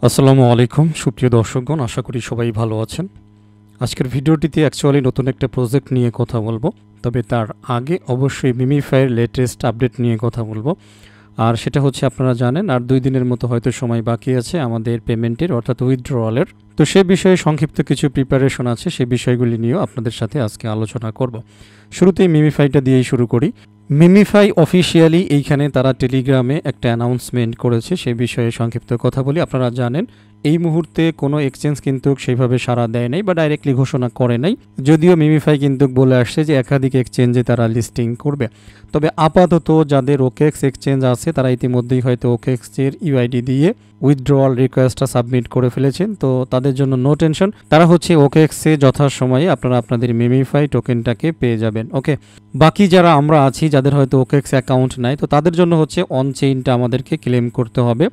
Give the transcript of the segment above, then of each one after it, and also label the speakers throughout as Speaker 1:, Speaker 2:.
Speaker 1: আসসালামু আলাইকুম সুপ্রিয় দর্শকগণ, আশা করি সবাই ভালো আছেন। আজকের ভিডিওটিতে অ্যাকচুয়ালি নতুন একটা প্রজেক্ট নিয়ে কথা বলবো, তবে তার আগে অবশ্যই মিমিফাইয়ের লেটেস্ট আপডেট নিয়ে কথা বলবো। আর সেটা হচ্ছে, আপনারা জানেন আর 2 দিনের মতো হয়তো সময় বাকি আছে আমাদের পেমেন্টের অর্থাৎ উইথড্রয়ালের। তো সে বিষয়ে সংক্ষিপ্ত কিছু প্রিপারেশন আছে, সে বিষয়গুলি নিয়েও আপনাদের সাথে আজকে আলোচনা করব। শুরুতেই মিমিফাইটা দিয়েই শুরু করি। মিমিফাই অফিসিয়ালি এইখানে তারা টেলিগ্রামে একটা অ্যানাউন্সমেন্ট করেছে, সে বিষয়ে সংক্ষিপ্ত কথা বলি। আপনারা জানেন এই মুহূর্তে কোনো এক্সচেঞ্জ কিন্তু সেইভাবে সাড়া দেয় নাই বা ডাইরেক্টলি ঘোষণা করে নাই, যদিও মিমিফাই কিন্তু বলে আসছে যে একাধিক এক্সচেঞ্জে তারা লিস্টিং করবে। তবে আপাতত যাদের ওকেএক্স এক্সচেঞ্জ আছে তারা ইতিমধ্যেই হয়তো ওকেএক্সের ইউআইডি দিয়ে উইথড্রয়াল রিকোয়েস্টটা সাবমিট করে ফেলেছেন, তো তাদের জন্য নো টেনশন। তারা হচ্ছে ওকেএক্সে যথাসময়ে আপনারা আপনাদের মিমিফাই টোকেনটাকে পেয়ে যাবেন। ওকে, বাকি যারা আমরা আছি যাদের হয়তো ওকেএক্স অ্যাকাউন্ট নাই, তো তাদের জন্য হচ্ছে অনচেইনটা আমাদেরকে ক্লেম করতে হবে।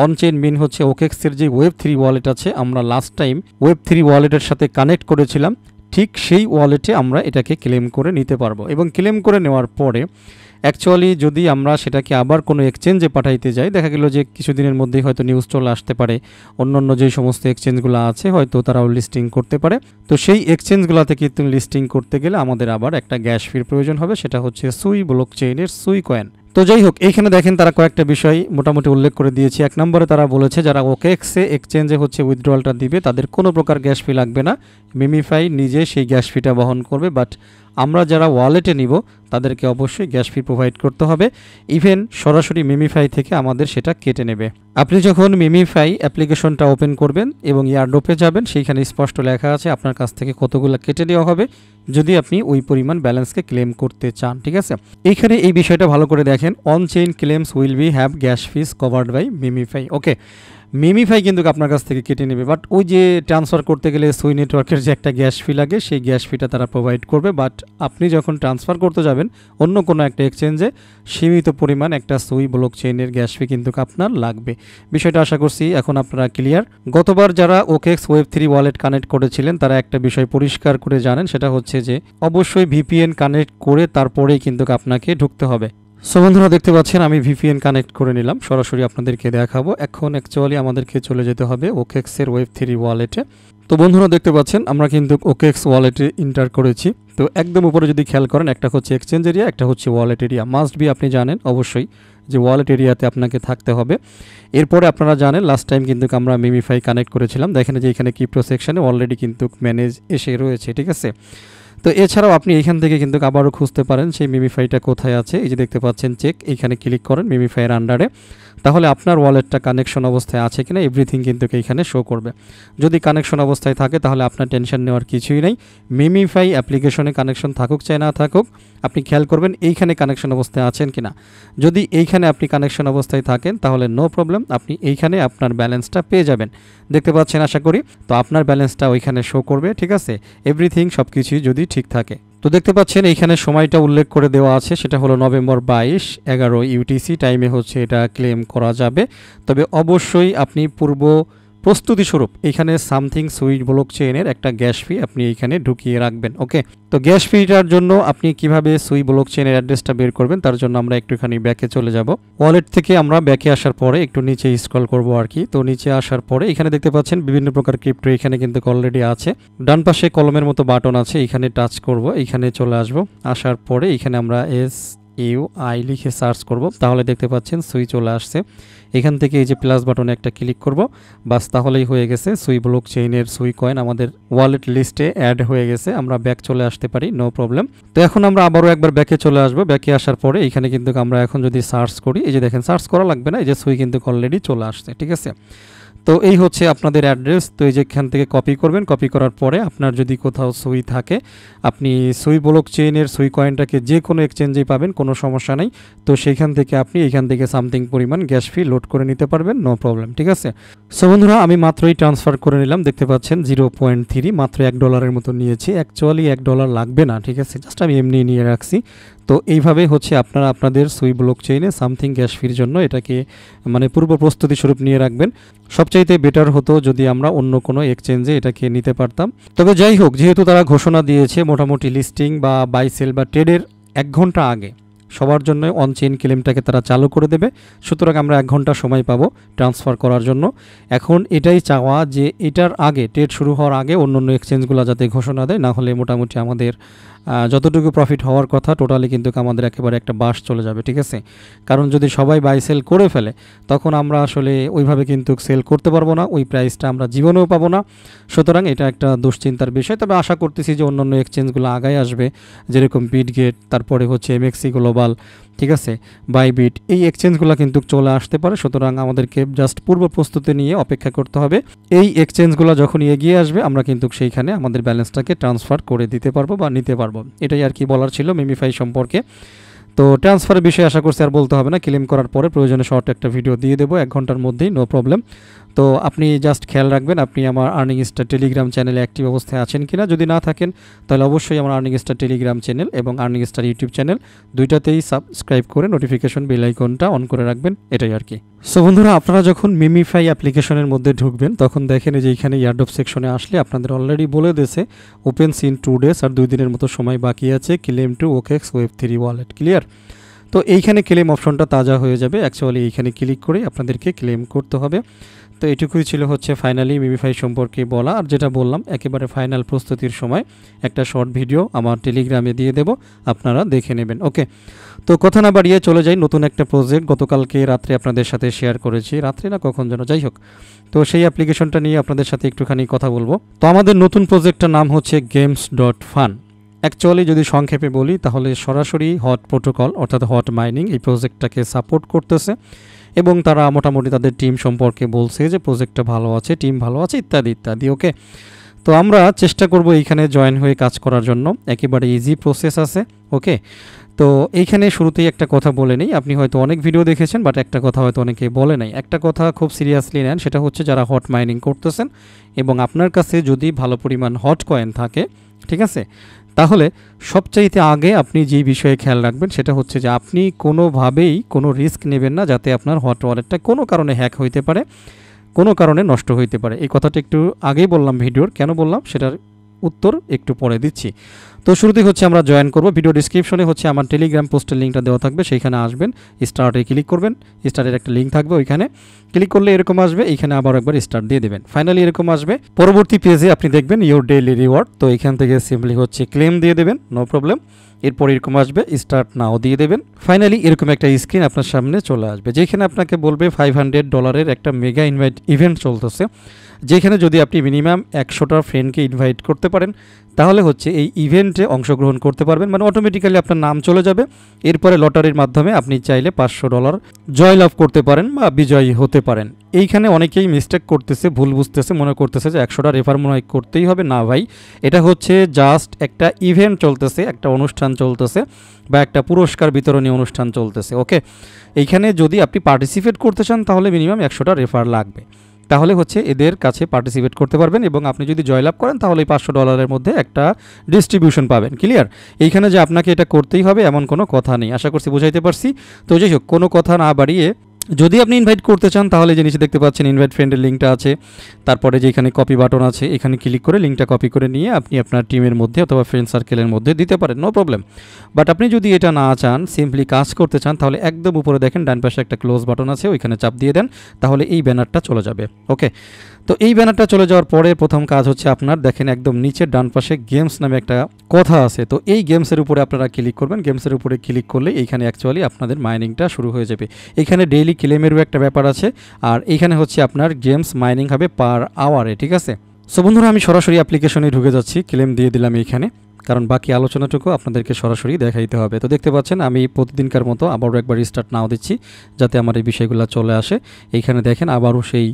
Speaker 1: অনচেইন মিন হচ্ছে ওকেএক্সের যে Web3 ওয়ালেট আছে, আমরা লাস্ট টাইম Web3 ওয়ালেটের সাথে কানেক্ট করেছিলাম, ঠিক সেই ওয়ালেটে আমরা এটাকে ক্লেম করে নিতে পারবো। এবং ক্লেম করে নেওয়ার পরে অ্যাকচুয়ালি যদি আমরা সেটাকে আবার কোনো এক্সচেঞ্জে পাঠাইতে যাই, দেখা গেল যে কিছুদিনের মধ্যেই হয়তো নিউজ চলে আসতে পারে, অন্য যে সমস্ত এক্সচেঞ্জগুলো আছে হয়তো তারাও লিস্টিং করতে পারে। তো সেই এক্সচেঞ্জগুলোতে কিন্তু লিস্টিং করতে গেলে আমাদের আবার একটা গ্যাস ফির প্রয়োজন হবে, সেটা হচ্ছে সুই ব্লকচেইনের সুই কয়েন। তো যাই হোক, এইখানে দেখেন তারা কয়েকটা বিষয় মোটামুটি উল্লেখ করে দিয়েছে। 1 নম্বরে তারা বলেছে যারা ওকেএক্সে এক্সচেঞ্জে হচ্ছে উইথড্রয়ালটা দিবে তাদের কোনো প্রকার গ্যাস ফি লাগবে না, মিমিফাই নিজে সেই গ্যাস ফিটা বহন করবে। বাট আমরা যারা ওয়ালেটে নিব তাদেরকে অবশ্যই গ্যাস ফি প্রোভাইড করতে হবে, ইভেন সরাসরি মিমিফাই থেকে আমাদের সেটা কেটে নেবে। আপনি যখন মিমিফাই অ্যাপ্লিকেশনটা ওপেন করবেন এবং ইয়ারড্রপে যাবেন, সেইখানে স্পষ্ট লেখা আছে আপনার কাছ থেকে কতগুলো কেটে দেওয়া হবে যদি আপনি ওই পরিমাণ ব্যালেন্সকে ক্লেম করতে চান। ঠিক আছে, এইখানে এই বিষয়টা ভালো করে দেখেন। On chain claims will be have gas fees covered by মিমিফাই। ওকে, মিমিফাই কিন্তু আপনার কাছ থেকে কেটে নেবে, বাট ওই যে ট্রান্সফার করতে গেলে সুই নেটওয়ার্কের যে একটা গ্যাস ফি লাগে সেই গ্যাস ফিটা তারা প্রোভাইড করবে। বাট আপনি যখন ট্রান্সফার করতে যাবেন অন্য কোনো একটা এক্সচেঞ্জে, সীমিত পরিমাণ একটা সুই ব্লকচেইনের গ্যাস ফি কিন্তু আপনার লাগবে। বিষয়টা আশা করছি এখন আপনারা ক্লিয়ার। গতবার যারা ওকেএক্স Web3 ওয়ালেট কানেক্ট করেছিলেন তারা একটা বিষয় পরিষ্কার করে জানেন, সেটা হচ্ছে যে অবশ্যই ভিপিএন কানেক্ট করে তারপরেই কিন্তু আপনাকে ঢুকতে হবে। সো বন্ধুরা, দেখতে পাচ্ছেন আমি ভিপিএন কানেক্ট করে নিলাম, সরাসরি আপনাদেরকে দেখাবো। এখন অ্যাকচুয়ালি আমাদেরকে চলে যেতে হবে ওকেএক্সের Web3 ওয়ালেটে। তো বন্ধুরা দেখতে পাচ্ছেন আমরা কিন্তু ওকেএক্স ওয়ালেটে ইন্টার করেছি। তো একদম উপরে যদি খেয়াল করেন, একটা হচ্ছে এক্সচেঞ্জ এরিয়া, একটা হচ্ছে ওয়ালেট এরিয়া। মাস্ট বি আপনি জানেন অবশ্যই যে ওয়ালেট এরিয়াতে আপনাকে থাকতে হবে। এরপরে আপনারা জানেন লাস্ট টাইম কিন্তু আমরা মিমিফাই কানেক্ট করেছিলাম, দেখেন যে এখানে ক্রিপ্টো সেকশনে অলরেডি কিন্তু ম্যানেজ এসে রয়েছে। ঠিক আছে, তো এছাড়াও আপনি এখান থেকে কিন্তু আবারও খুঁজতে পারেন সেই মিমিফাইটা কোথায় আছে। এই যে দেখতে পাচ্ছেন চেক, এইখানে ক্লিক করেন মিমিফাইয়ের আন্ডারে, তাহলে আপনার ওয়ালেটটা কানেকশন অবস্থায় আছে কিনা এভরিথিং কিন্তু এইখানে শো করবে। যদি কানেকশন অবস্থায় থাকে তাহলে আপনার টেনশন নেওয়ার কিছুই নেই। মিমিফাই অ্যাপ্লিকেশনে কানেকশন থাকুক চাই না থাকুক, আপনি খেয়াল করবেন এইখানে কানেকশন অবস্থায় আছেন কিনা। যদি এইখানে আপনি কানেকশন অবস্থায় থাকেন তাহলে নো প্রবলেম, আপনি এইখানে আপনার ব্যালেন্সটা পেয়ে যাবেন। দেখতে পাচ্ছেন আশা করি, তো আপনার ব্যালেন্সটা ওইখানে শো করবে। ঠিক আছে, এভরিথিং সব কিছুই যদি ঠিক থাকে। তো দেখতে পাচ্ছেন এইখানে সময়টা উল্লেখ করে দেওয়া আছে, সেটা হলো নভেম্বর 22 11 ইউটিসি টাইমে হচ্ছে এটা ক্লেম করা যাবে। তবে অবশ্যই আপনি পূর্ব প্রস্তুতি স্বরূপ এখানে সামথিং সুইট ব্লকচেইনের একটা গ্যাস ফি আপনি এখানে ঢুকিয়ে রাখবেন। ওকে, তো গ্যাস ফিটার জন্য আপনি কিভাবে সুই ব্লকচেইনের অ্যাড্রেসটা বের করবেন তার জন্য আমরা একটুখানি ব্যাকে চলে যাব। ওয়ালেট থেকে আমরা ব্যাকে আসার পরে একটু নিচে স্ক্রল করব আর কি। তো নিচে আসার পরে এখানে দেখতে পাচ্ছেন বিভিন্ন প্রকার ক্রিপ্টো এখানে কিন্তু অলরেডি আছে। ডান পাশে কলমের মতো বাটন আছে, এখানে টাচ করব, এখানে চলে আসব। আসার পরে এখানে আমরা SUI লিখে সার্চ করব, তাহলে দেখতে পাচ্ছেন সুই চলে আসছে। এখান থেকে এই যে প্লাস বাটনে একটা ক্লিক করব, বাস তাহলেই হয়ে গেছে সুই ব্লকচেইনের সুই কয়েন আমাদের ওয়ালেট লিস্টে অ্যাড হয়ে গেছে। আমরা ব্যাক চলে আসতে পারি, নো প্রবলেম। তো এখন আমরা আবারও একবার ব্যাকে চলে আসবো। ব্যাকে আসার পরে এখানে কিন্তু আমরা এখন যদি সার্চ করি, এই যে দেখেন সার্চ করা লাগবে না, এই যে সুই কিন্তু অলরেডি চলে আসছে। ঠিক আছে, তো এই হচ্ছে আপনাদের অ্যাড্রেস। তো এই যে এখান থেকে কপি করবেন, কপি করার পরে আপনার যদি কোথাও সুই থাকে, আপনি সুই ব্লকচেইনের সুই কয়েনটাকে যে কোনো এক্সচেঞ্জেই পাবেন, কোনো সমস্যা নেই। তো সেইখান থেকে আপনি এখান থেকে সামথিং পরিমাণ গ্যাস ফি লোড করে নিতে পারবেন, নো প্রবলেম। ঠিক আছে, সো বন্ধুরা আমি মাত্রই ট্রান্সফার করে নিলাম, দেখতে পাচ্ছেন 0.3 মাত্র $1 মতো নিয়েছি। অ্যাকচুয়ালি $1 লাগবে না, ঠিক আছে, জাস্ট আমি এমনি নিয়ে রাখছি। তো এইভাবে হচ্ছে আপনারা আপনাদের সুই ব্লকচেইনে সামথিং গ্যাস ফির জন্য এটাকে মানে পূর্ব প্রস্তুতি স্বরূপ নিয়ে রাখবেন। সবচাইতে বেটার হতো যদি আমরা অন্য কোনো এক্সচেঞ্জে এটাকে নিতে পারতাম। তবে যাই হোক, যেহেতু তারা ঘোষণা দিয়েছে মোটামুটি লিস্টিং বা বাই সেল বা ট্রেডের 1 ঘন্টা আগে, সবার জন্য অন চেইন ক্লেমটাকে তারা চালু করে দেবে। সুতরাং আমরা 1 ঘন্টা সময় পাবো ট্রান্সফার করার জন্য। এখন এটাই চাওয়া যে এটার আগে, ট্রেড শুরু হওয়ার আগে অন্য এক্সচেঞ্জগুলো যাতে ঘোষণা দেয়, না হলে মোটামুটি আমাদের যতটুকু প্রফিট হওয়ার কথা টোটালি কিন্তু আমাদের একেবারে একটা বাস চলে যাবে, ঠিক আছে। কারণ যদি সবাই বাই সেল করে ফেলে তখন আমরা আসলে ওইভাবে কিন্তু সেল করতে পারবো না, ওই প্রাইসটা আমরা জীবনেও পাবো না। সুতরাং এটা একটা দুশ্চিন্তার বিষয়। তবে আশা করতেছি যে অন্যান্য এক্সচেঞ্জগুলো আগায় আসবে, যেরকম বিটগেট, তারপরে হচ্ছে এমএক্সি গ্লোবাল, ঠিক আছে, বাইবিট, এই এক্সচেঞ্জগুলো কিন্তু চলে আসতে পারে। সুতরাং আমাদেরকে জাস্ট পূর্ব প্রস্তুতি নিয়ে অপেক্ষা করতে হবে। এই এক্সচেঞ্জগুলো যখন এগিয়ে আসবে আমরা কিন্তু সেইখানে আমাদের ব্যালেন্সটাকে ট্রান্সফার করে দিতে পারবো বা নিতে পারবো। এটাই আর কি বলার ছিল মিমিফাই সম্পর্কে। তো ট্রান্সফারের বিষয়ে আশা করছি আর বলতে হবে না, ক্লেম করার পরে প্রয়োজনে শর্ট একটা ভিডিও দিয়ে দেবো 1 ঘন্টার মধ্যেই, নো প্রবলেম। তো আপনি জাস্ট খেয়াল রাখবেন আপনি আমার আর্নিং স্টার টেলিগ্রাম চ্যানেলে অ্যাক্টিভ অবস্থায় আছেন কিনা। যদি না থাকেন তাহলে অবশ্যই আমার আর্নিং স্টার টেলিগ্রাম চ্যানেল এবং আর্নিং স্টার ইউটিউব চ্যানেল দুইটাতেই সাবস্ক্রাইব করে নোটিফিকেশন বেল আইকনটা অন করে রাখবেন, এটাই আর কি। সো বন্ধুরা, আপনারা যখন মিমিফাই অ্যাপ্লিকেশনের মধ্যে ঢুকবেন তখন দেখেন যে এইখানে ইয়ারড্রপ সেকশনে আসলে আপনাদের অলরেডি বলে দিয়েছে ওপেন ইন 2 ডেজ, আর 2 দিনের মতো সময় বাকি আছে ক্লেম টু ওকেক্স ওয়েব3 ওয়ালেট, ক্লিয়ার। তো এইখানে ক্লেম অপশনটা তাজা হয়ে যাবে। অ্যাকচুয়ালি এইখানে ক্লিক করে আপনাদেরকে ক্লেম করতে হবে। তো এটুকুই ছিল হচ্ছে ফাইনালি মিমিফাই সম্পর্কে বলা। আর যেটা বললাম একেবারে ফাইনাল প্রস্তুতির সময় একটা শর্ট ভিডিও আমার টেলিগ্রামে দিয়ে দেব, আপনারা দেখে নেবেন। ওকে, তো কথা না বাড়িয়ে চলে যাই নতুন একটা প্রজেক্ট। গতকালকে রাত্রে আপনাদের সাথে শেয়ার করেছি, রাত্রে না কখন যেন, যাই হোক, তো সেই অ্যাপ্লিকেশনটা নিয়ে আপনাদের সাথে একটুখানি কথা বলবো। তো আমাদের নতুন প্রজেক্টটার নাম হচ্ছে games.fun। অ্যাকচুয়ালি যদি সংক্ষেপে বলি তাহলে সরাসরি হট প্রোটোকল অর্থাৎ হট মাইনিং এই প্রজেক্টটাকে সাপোর্ট করতেছে এবং তারা মোটামুটি তাদের টিম সম্পর্কে বলছে যে প্রজেক্টটা ভালো আছে, টিম ভালো আছে, ইত্যাদি ইত্যাদি। ওকে, তো আমরা চেষ্টা করব এইখানে জয়েন হয়ে কাজ করার জন্য, একেবারে ইজি প্রসেস আছে। ওকে, তো এইখানে শুরুতেই একটা কথা বলে নেই, আপনি হয়তো অনেক ভিডিও দেখেছেন বাট একটা কথা হয়তো অনেকে বলে নাই। একটা কথা খুব সিরিয়াসলি নেন, সেটা হচ্ছে যারা হট মাইনিং করতেছেন এবং আপনার কাছে যদি ভালো পরিমাণ হট কয়েন থাকে, ঠিক আছে, তাহলে সবচাইতে আগে আপনি যেই বিষয়ে খেয়াল রাখবেন সেটা হচ্ছে যে আপনি কোনোভাবেই কোনো রিস্ক নেবেন না যাতে আপনার হট ওয়ালেটটা কোনো কারণে হ্যাক হইতে পারে, কোনো কারণে নষ্ট হইতে পারে। এই কথাটা একটু আগেই বললাম ভিডিওর, কেন বললাম সেটার উত্তর একটু পরে দিচ্ছি। তো শুরুতেই হচ্ছে আমরা জয়েন করব। ভিডিও ডিসক্রিপশনে হচ্ছে আমার টেলিগ্রাম পোস্টের লিঙ্কটা দেওয়া থাকবে, সেইখানে আসবেন, স্টার্টে ক্লিক করবেন, স্টার্টের একটা লিঙ্ক থাকবে, ওইখানে ক্লিক করলে এরকম আসবে, এইখানে আবার একবার স্টার্ট দিয়ে দেবেন, ফাইনালি এরকম আসবে। পরবর্তী পেজে আপনি দেখবেন ইউর ডেইলি রিওয়ার্ড, তো এখান থেকে সিম্পলি হচ্ছে ক্লেম দিয়ে দেবেন, নো প্রবলেম। এরপর এরকম আসবে, স্টার্ট নাও দিয়ে দেবেন। ফাইনালি এরকম একটা স্ক্রিন আপনার সামনে চলে আসবে, যেখানে আপনাকে বলবে $500 একটা মেগা ইভেন্ট চলতেছে, যেখানে যদি আপনি মিনিমাম 100টা ফ্রেন্ডকে ইনভাইট করতে পারেন তাহলে হচ্ছে এই ইভেন্টে অংশগ্রহণ করতে পারবেন, মানে অটোমেটিক্যালি আপনার নাম চলে যাবে। এরপরে লটারির মাধ্যমে আপনি চাইলে $500 জয়লাভ করতে পারেন বা বিজয়ী হতে পারেন। এইখানে অনেকেই মিস্টেক করতেছে, ভুল বুঝতেছে, মনে করতেছে যে 100টা রেফার মনে হয় করতেই হবে। না ভাই, এটা হচ্ছে জাস্ট একটা ইভেন্ট চলতেছে, একটা অনুষ্ঠান চলতেছে বা একটা পুরস্কার বিতরণী অনুষ্ঠান চলতেছে। ওকে, এইখানে যদি আপনি পার্টিসিপেট করতে চান তাহলে মিনিমাম 100টা রেফার লাগবে, তাহলে হচ্ছে এদের কাছে পার্টিসিপেট করতে পারবেন এবং আপনি যদি জয়লাভ করেন তাহলে এই $500 মধ্যে একটা ডিস্ট্রিবিউশন পাবেন, ক্লিয়ার। এইখানে যে আপনাকে এটা করতেই হবে এমন কোনো কথা নেই, আশা করছি বুঝাইতে পারছি। তো যাই হোক, কোনো কথা না বাড়িয়ে যদি আপনি ইনভাইট করতে চান তাহলে যে নিচে দেখতে পাচ্ছেন ইনভাইট ফ্রেন্ডের লিঙ্কটা আছে, তারপরে যেখানে কপি বাটন আছে এখানে ক্লিক করে লিঙ্কটা কপি করে নিয়ে আপনি আপনার টিমের মধ্যে অথবা ফ্রেন্ড সার্কেলের মধ্যে দিতে পারেন, নো প্রবলেম। বাট আপনি যদি এটা না চান, সিম্পলি কাজ করতে চান, তাহলে একদম উপরে দেখেন ডান পাশে একটা ক্লোজ বাটন আছে, ওইখানে চাপ দিয়ে দেন, তাহলে এই ব্যানারটা চলে যাবে। ওকে, তো এই ব্যানারটা চলে যাওয়ার পরে প্রথম কাজ হচ্ছে আপনার দেখেন একদম নিচের ডান পাশে গেমস নামে একটা কথা আছে, তো এই গেমসের উপরে আপনারা ক্লিক করবেন। গেমসের উপরে ক্লিক করলে এইখানে অ্যাকচুয়ালি আপনাদের মাইনিংটা শুরু হয়ে যাবে। এখানে ডেইলি ক্লেমেরও একটা ব্যাপার আছে, আর এইখানে হচ্ছে আপনার গেমস মাইনিং হবে পার আওয়ারে, ঠিক আছে। সো বন্ধুরা, আমি সরাসরি অ্যাপ্লিকেশনে ঢুকে যাচ্ছি, ক্লেম দিয়ে দিলাম এইখানে, কারণ বাকি আলোচনাটুকু আপনাদেরকে সরাসরি দেখাইতে হবে। তো দেখতে পাচ্ছেন আমি প্রতিদিনকার মতো আবারও একবার স্টার্ট নাও দিচ্ছি যাতে আমার এই বিষয়গুলো চলে আসে। এইখানে দেখেন আবারও সেই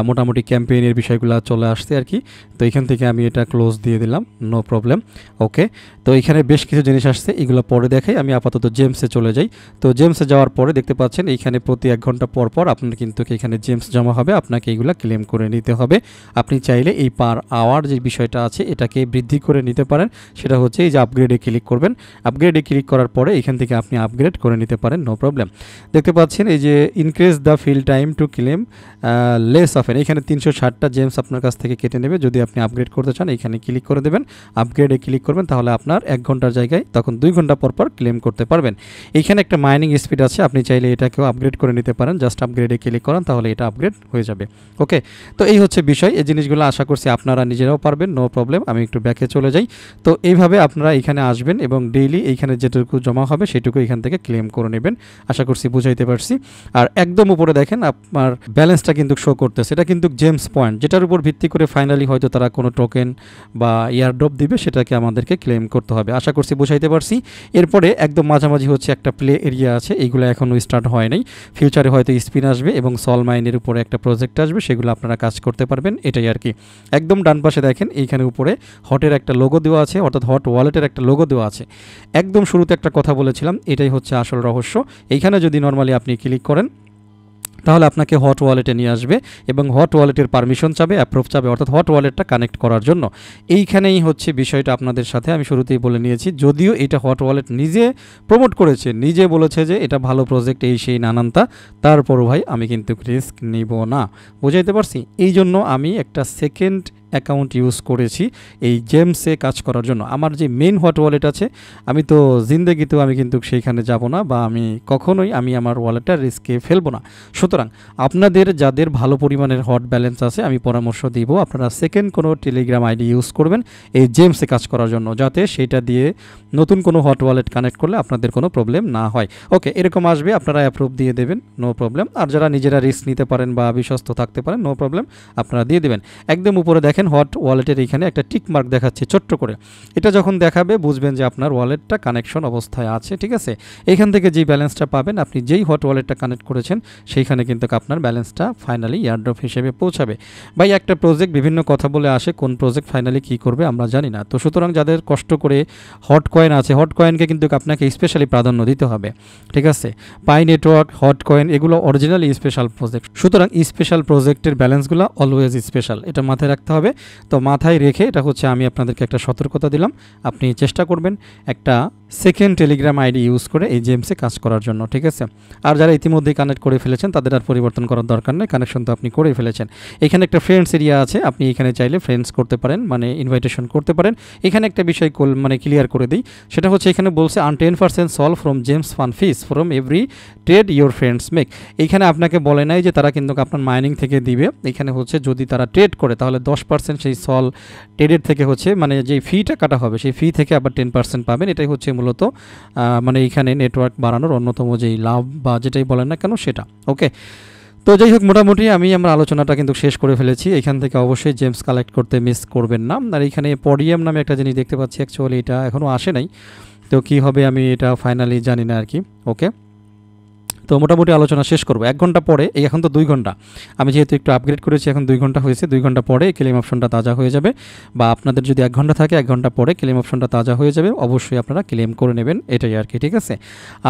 Speaker 1: মোটামুটি ক্যাম্পেইনের বিষয়গুলো চলে আসছে আর কি। তো এখান থেকে আমি এটা ক্লোজ দিয়ে দিলাম, নো প্রবলেম। ওকে, তো এখানে বেশ কিছু জিনিস আসছে, এগুলো পরে দেখাই। আমি আপাতত জেমসে চলে যাই। তো জেমসে যাওয়ার পরে দেখতে পাচ্ছেন এইখানে প্রতি 1 ঘন্টা পর পর আপনার কিন্তু এখানে জেমস জমা হবে, আপনাকে এইগুলো ক্লেম করে নিতে হবে। আপনি চাইলে এই পার আওয়ার যে বিষয়টা আছে এটাকে বৃদ্ধি করে নিতে পারেন, সেটা সেটা হচ্ছে এই যে আপগ্রেডে ক্লিক করবেন। আপগ্রেডে ক্লিক করার পরে এখান থেকে আপনি আপগ্রেড করে নিতে পারেন, নো প্রবলেম। দেখতে পাচ্ছেন এই যে increase the fill time to claim less often, এখানে 360টা জেমস আপনার কাছ থেকে কেটে নেবে। যদি আপনি আপগ্রেড করতে চান এখানে ক্লিক করে দেবেন, আপগ্রেডে ক্লিক করবেন, তাহলে আপনার 1 ঘন্টার জায়গায় তখন 2 ঘন্টা পর পর ক্লেম করতে পারবেন। এইখানে একটা মাইনিং স্পিড আছে, আপনি চাইলে এটাকেও আপগ্রেড করে নিতে পারেন, জাস্ট আপগ্রেডে ক্লিক করেন তাহলে এটা আপগ্রেড হয়ে যাবে। ওকে, তো এই হচ্ছে বিষয়। এই জিনিসগুলো আশা করছি আপনারা নিজেরাও পারবেন, নো প্রবলেম। আমি একটু ব্যাকে চলে যাই। তো এইভাবে আপনারা এখানে আসবেন এবং ডেইলি এইখানে যেটুকু জমা হবে সেটুকু এখান থেকে ক্লেম করে নেবেন। আশা করছি বুঝাইতে পারছি। আর একদম উপরে দেখেন আপনার ব্যালেন্সটা কিন্তু শো করতেছে, এটা কিন্তু জেমস পয়েন্ট, যেটার উপর ভিত্তি করে ফাইনালি হয়তো তারা কোনো টোকেন বা ইয়ারড্রপ দিবে, সেটাকে আমাদেরকে ক্লেম করতে হবে। আশা করছি বুঝাইতে পারছি। এরপরে একদম মাঝামাঝি হচ্ছে একটা প্লে এরিয়া আছে, এইগুলো এখনও স্টার্ট হয় নাই। ফিউচারে হয়তো স্পিন আসবে এবং সল মাইনের উপরে একটা প্রজেক্ট আসবে, সেগুলো আপনারা কাজ করতে পারবেন, এটাই আর কি। একদম ডান পাশে দেখেন এইখানে উপরে হটের একটা লোগো দেওয়া আছে, অর্থাৎ হট ওয়ালেটের একটা লোগো দেওয়া আছে। একদম শুরুতে একটা কথা বলেছিলাম, এটাই হচ্ছে আসল রহস্য। এইখানে যদি নর্মালি আপনি ক্লিক করেন তাহলে আপনাকে হট ওয়ালেটে নিয়ে আসবে এবং হট ওয়ালেটের পারমিশন চাবে, অ্যাপ্রুভ চাবে, অর্থাৎ হট ওয়ালেটটা কানেক্ট করার জন্য। এইখানেই হচ্ছে বিষয়টা আপনাদের সাথে আমি শুরুতেই বলে নিয়েছি, যদিও এটা হট ওয়ালেট নিজে প্রমোট করেছে, নিজে বলেছে যে এটা ভালো প্রজেক্ট, এই সেই নানানতা, তারপরও ভাই আমি কিন্তু রিস্ক নিব না, বুঝাইতে পারছি। এই জন্য আমি একটা সেকেন্ড অ্যাকাউন্ট ইউজ করেছি এই জেমসে কাজ করার জন্য। আমার যে মেইন হট ওয়ালেট আছে, আমি তো জিন্দেগিতেও আমি কিন্তু সেইখানে যাব না, বা আমি কখনোই আমি আমার ওয়ালেটটা রিস্কে ফেলবো না। সুতরাং আপনাদের যাদের ভালো পরিমাণের হট ব্যালেন্স আছে, আমি পরামর্শ দিব আপনারা সেকেন্ড কোনো টেলিগ্রাম আইডি ইউজ করবেন এই জেমসে কাজ করার জন্য, যাতে সেটা দিয়ে নতুন কোনো হট ওয়ালেট কানেক্ট করলে আপনাদের কোনো প্রবলেম না হয়। ওকে, এরকম আসবে, আপনারা অ্যাপ্রুভ দিয়ে দেবেন, নো প্রবলেম। আর যারা নিজেরা রিস্ক নিতে পারেন বা বিশ্বস্ত থাকতে পারেন, নো প্রবলেম, আপনারা দিয়ে দেবেন। একদম উপরে দেখেন হট ওয়ালেটের এখানে একটা টিক মার্ক দেখাচ্ছে ছোট্ট করে, এটা যখন দেখাবে বুঝবেন যে আপনার ওয়ালেটটা কানেকশন অবস্থায় আছে, ঠিক আছে। এখান থেকে যেই ব্যালেন্সটা পাবেন, আপনি যেই হট ওয়ালেটটা কানেক্ট করেছেন সেইখানে কিন্তু আপনার ব্যালেন্সটা ফাইনালি এয়ারড্রপ হিসেবে পৌঁছাবে। ভাই একটা প্রজেক্ট বিভিন্ন কথা বলে আসে, কোন প্রজেক্ট ফাইনালি কী করবে আমরা জানি না। তো সুতরাং যাদের কষ্ট করে হট কয়েন আছে, হট কয়েনকে কিন্তু আপনাকে স্পেশালি প্রাধান্য দিতে হবে, ঠিক আছে। পাই নেটওয়ার্ক, হট কয়েন, এগুলো অরিজিনালি স্পেশাল প্রজেক্ট, সুতরাং স্পেশাল প্রজেক্টের ব্যালেন্সগুলো অলওয়েজ স্পেশাল, এটা মাথায় রাখতে হবে। তো মাথায় রেখে এটা হচ্ছে আমি আপনাদেরকে একটা সতর্কতা দিলাম, আপনি চেষ্টা করবেন একটা সেকেন্ড টেলিগ্রাম আইডি ইউজ করে এই জেমসে কাজ করার জন্য, ঠিক আছে। আর যারা ইতিমধ্যেই কানেক্ট করে ফেলেছেন তাদের আর পরিবর্তন করার দরকার নেই, কানেকশন তো আপনি করেই ফেলেছেন। এখানে একটা ফ্রেন্ডস এরিয়া আছে, আপনি এখানে চাইলে ফ্রেন্ডস করতে পারেন, মানে ইনভাইটেশন করতে পারেন। এখানে একটা বিষয় মানে ক্লিয়ার করে দিই, সেটা হচ্ছে এখানে বলছে earn 10% SOL from gems fun fees from every trade your friends make. এইখানে আপনাকে বলে নাই যে তারা কিন্তু আপনার মাইনিং থেকে দিবে, এখানে হচ্ছে যদি তারা ট্রেড করে তাহলে 10% সেই সল ট্রেডের থেকে হচ্ছে, মানে যেই ফিটা কাটা হবে সেই ফি থেকে আবার 10% পাবেন। এটাই হচ্ছে মূলত মানে এখানে নেটওয়ার্ক বাড়ানোর অন্যতম যেই লাভ বা যেটাই বলেন না কেন সেটা। ওকে, তো যাই হোক, মোটামুটি আমি আমার আলোচনাটা কিন্তু শেষ করে ফেলেছি। এখান থেকে অবশ্যই জেমস কালেক্ট করতে মিস করবেন না। আর এখানে পডিয়াম নামে একটা জিনিস দেখতে পাচ্ছি, অ্যাকচুয়ালি এটা এখনও আসে নাই, তো কী হবে আমি এটা ফাইনালি জানি না আর কি। ওকে, তো মোটামুটি আলোচনা শেষ করবো 1 ঘন্টা পরে। এখন তো 2 ঘন্টা, আমি যেহেতু একটু আপগ্রেড করেছি এখন 2 ঘন্টা হয়েছে, 2 ঘন্টা পরে ক্লেম অপশনটা তাজা হয়ে যাবে, বা আপনাদের যদি 1 ঘন্টা থাকে 1 ঘন্টা পরে ক্লেম অপশনটা তাজা হয়ে যাবে, অবশ্যই আপনারা ক্লেম করে নেবেন, এটাই আর কি, ঠিক আছে।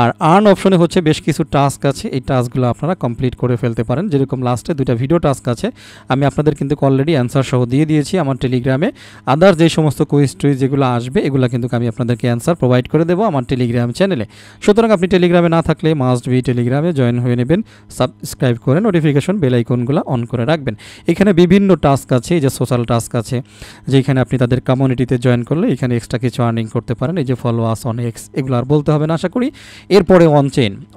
Speaker 1: আর আর্ন অপশনে হচ্ছে বেশ কিছু টাস্ক আছে, এই টাস্কগুলো আপনারা কমপ্লিট করে ফেলতে পারেন। যেরকম লাস্টে 2টা ভিডিও টাস্ক আছে, আমি আপনাদের কিন্তু অলরেডি অ্যান্সার সহ দিয়ে দিয়েছি আমার টেলিগ্রামে। আদার যে সমস্ত কুইজ টুইজ যেগুলো আসবে এগুলো কিন্তু আমি আপনাদেরকে অ্যান্সার প্রোভাইড করে দেবো আমার টেলিগ্রাম চ্যানেলে। সুতরাং আপনি টেলিগ্রামে না থাকলে মাস্ট বি টেলিগ্রামে জয়েন হয়ে নেবেন, সাবস্ক্রাইব করে নোটিফিকেশন বেল আইকনগুলো অন করে রাখবেন। এখানে বিভিন্ন টাস্ক আছে, এই যে সোশ্যাল টাস্ক আছে, যেখানে আপনি তাদের কমিউনিটিতে জয়েন করলে এখানে এক্সট্রা কিছু আর্নিং করতে পারেন। এই যে ফলো আস অন এক্স, এগুলো আর বলতে হবে না আশা করি। এরপরে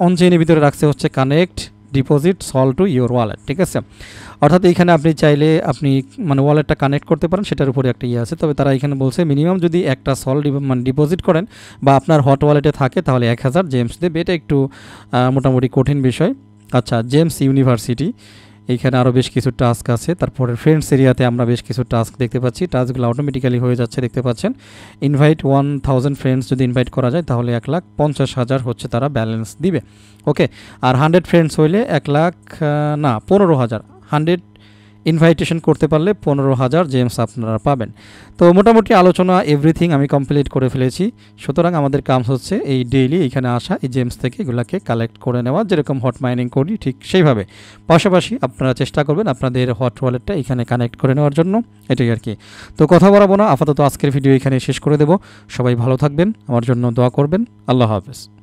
Speaker 1: অনচেইনের ভিতরে রাখছে হচ্ছে connect deposit SOL to your wallet, ঠিক আছে। অর্থাৎ এইখানে আপনি চাইলে আপনি মানে ওয়ালেটটা কানেক্ট করতে পারেন, সেটার উপরে একটা ইয়ে আছে। তবে তারা এখানে বলছে মিনিমাম যদি একটা সল মানে ডিপোজিট করেন বা আপনার হট ওয়ালেটে থাকে তাহলে 1000 জেমস দেবে। এটা একটু মোটামুটি কঠিন বিষয়। আচ্ছা, জেমস ইউনিভার্সিটি, এইখানে আরও বেশ কিছু টাস্ক আছে। তারপরে ফ্রেন্ডস এরিয়াতে আমরা বেশ কিছু টাস্ক দেখতে পাচ্ছি, টাস্কগুলো অটোমেটিক্যালি হয়ে যাচ্ছে, দেখতে পাচ্ছেন। ইনভাইট 1000 ফ্রেন্ডস যদি ইনভাইট করা যায় তাহলে 1,50,000 হচ্ছে তারা ব্যালেন্স দিবে। ওকে, আর 100 ফ্রেন্ডস হইলে 1,00,000 না 15,000, 100 ইনভাইটেশন করতে পারলে 15,000 জেমস আপনারা পাবেন। তো মোটামুটি আলোচনা এভরিথিং আমি কমপ্লিট করে ফেলেছি। সুতরাং আমাদের কাজ হচ্ছে এই ডেইলি এখানে আসা, এই জেমস থেকে এগুলাকে কালেক্ট করে নেওয়া, যেরকম হট মাইনিং করি ঠিক সেইভাবে। পাশাপাশি আপনারা চেষ্টা করবেন আপনাদের হট ওয়ালেটটা এখানে কানেক্ট করে নেওয়ার জন্য, এটাই আর কি। তো কথা বাড়াবো না, আপাতত আজকের ভিডিও এখানে শেষ করে দেব। সবাই ভালো থাকবেন, আমার জন্য দোয়া করবেন। আল্লাহ হাফেজ।